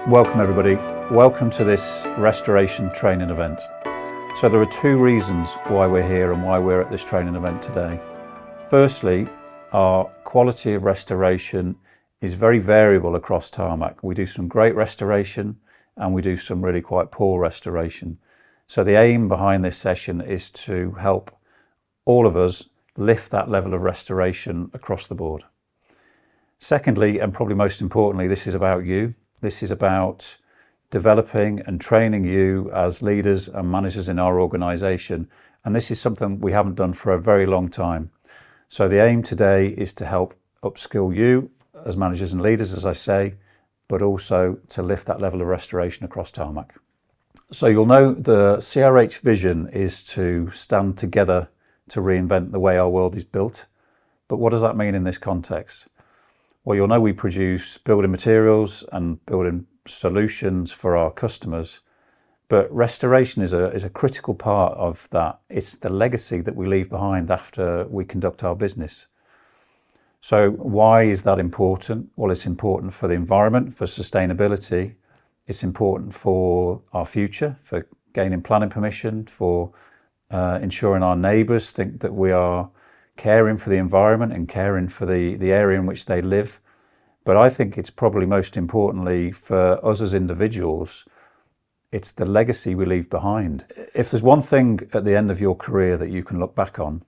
Welcome everybody, welcome to this restoration training event. So there are two reasons why we're here and why we're at this training event today. Firstly, our quality of restoration is very variable across Tarmac. We do some great restoration and we do some really quite poor restoration. So the aim behind this session is to help all of us lift that level of restoration across the board. Secondly, and probably most importantly, this is about you. This is about developing and training you as leaders and managers in our organisation. And this is something we haven't done for a very long time. So the aim today is to help upskill you as managers and leaders, as I say, but also to lift that level of restoration across Tarmac. So you'll know the CRH vision is to stand together to reinvent the way our world is built. But what does that mean in this context? Well, you'll know we produce building materials and building solutions for our customers, but restoration is a critical part of that. It's the legacy that we leave behind after we conduct our business. So why is that important? Well, it's important for the environment, for sustainability. It's important for our future, for gaining planning permission, for ensuring our neighbours think that we are caring for the environment and caring for the area in which they live. But I think it's probably most importantly for us as individuals, it's the legacy we leave behind. If there's one thing at the end of your career that you can look back on,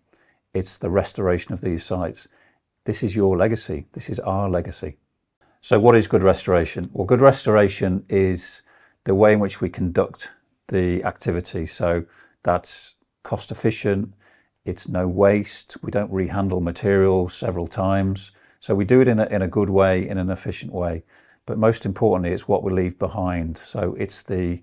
it's the restoration of these sites. This is your legacy. This is our legacy. So what is good restoration? Well, good restoration is the way in which we conduct the activity. So that's cost efficient. It's no waste. We don't rehandle material several times. So we do it in a good way, in an efficient way. But most importantly, it's what we leave behind. So it's the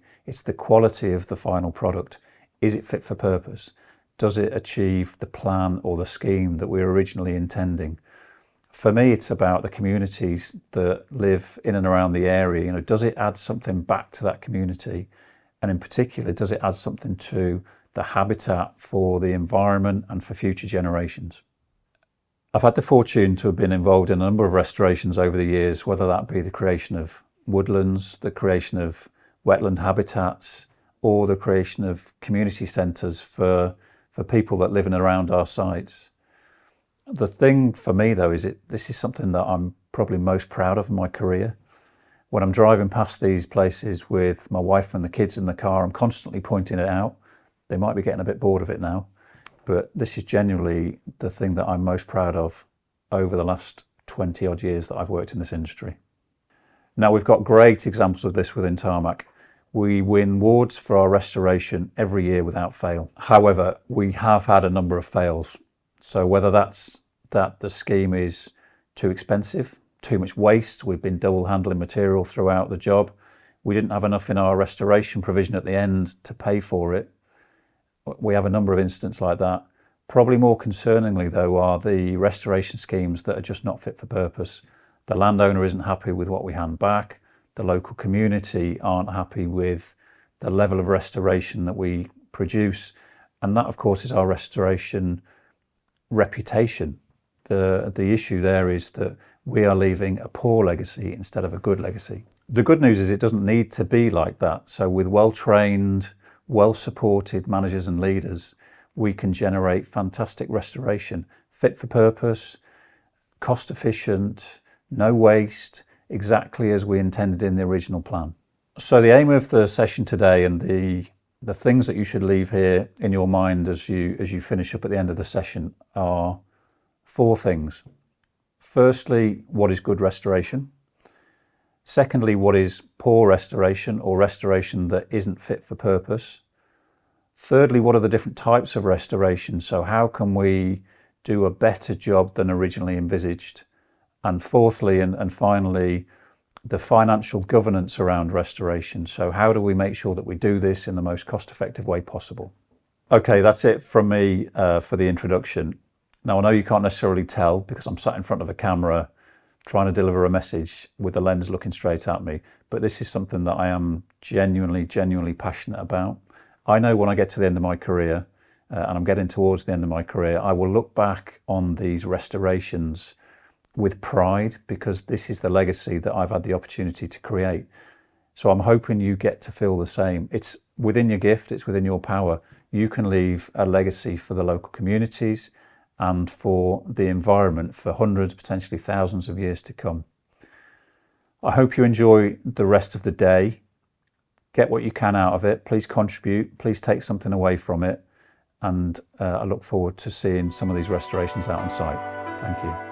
quality of the final product. Is it fit for purpose? Does it achieve the plan or the scheme that we were originally intending? For me, it's about the communities that live in and around the area. Does it add something back to that community? And in particular, does it add something to the habitat for the environment and for future generations? I've had the fortune to have been involved in a number of restorations over the years, whether that be the creation of woodlands, the creation of wetland habitats, or the creation of community centres for people that live in and around our sites. The thing for me though is this is something that I'm probably most proud of in my career. When I'm driving past these places with my wife and the kids in the car, I'm constantly pointing it out. They might be getting a bit bored of it now, but this is genuinely the thing that I'm most proud of over the last 20 odd years that I've worked in this industry. Now we've got great examples of this within Tarmac. We win awards for our restoration every year without fail. However, we have had a number of fails. So whether that's that the scheme is too expensive, too much waste, we've been double handling material throughout the job, we didn't have enough in our restoration provision at the end to pay for it. We have a number of instances like that. Probably more concerningly though are the restoration schemes that are just not fit for purpose. The landowner isn't happy with what we hand back. The local community aren't happy with the level of restoration that we produce. And that of course is our restoration reputation. The issue there is that we are leaving a poor legacy instead of a good legacy. The good news is it doesn't need to be like that. So with well-trained, well-supported managers and leaders, we can generate fantastic restoration, fit for purpose, cost efficient, no waste, exactly as we intended in the original plan. So the aim of the session today and the things that you should leave here in your mind as you finish up at the end of the session are four things. Firstly, what is good restoration? Secondly, what is poor restoration or restoration that isn't fit for purpose? Thirdly, what are the different types of restoration? So how can we do a better job than originally envisaged? And fourthly and finally, the financial governance around restoration. So how do we make sure that we do this in the most cost-effective way possible? Okay, that's it from me for the introduction. Now, I know you can't necessarily tell because I'm sat in front of a camera trying to deliver a message with the lens looking straight at me, but this is something that I am genuinely passionate about. I know when I get to the end of my career, and I'm getting towards the end of my career, I will look back on these restorations with pride because this is the legacy that I've had the opportunity to create. So I'm hoping you get to feel the same. It's within your gift, it's within your power. You can leave a legacy for the local communities and for the environment for hundreds, potentially thousands of years to come. I hope you enjoy the rest of the day. Get what you can out of it. Please contribute. Please take something away from it. And I look forward to seeing some of these restorations out on site. Thank you.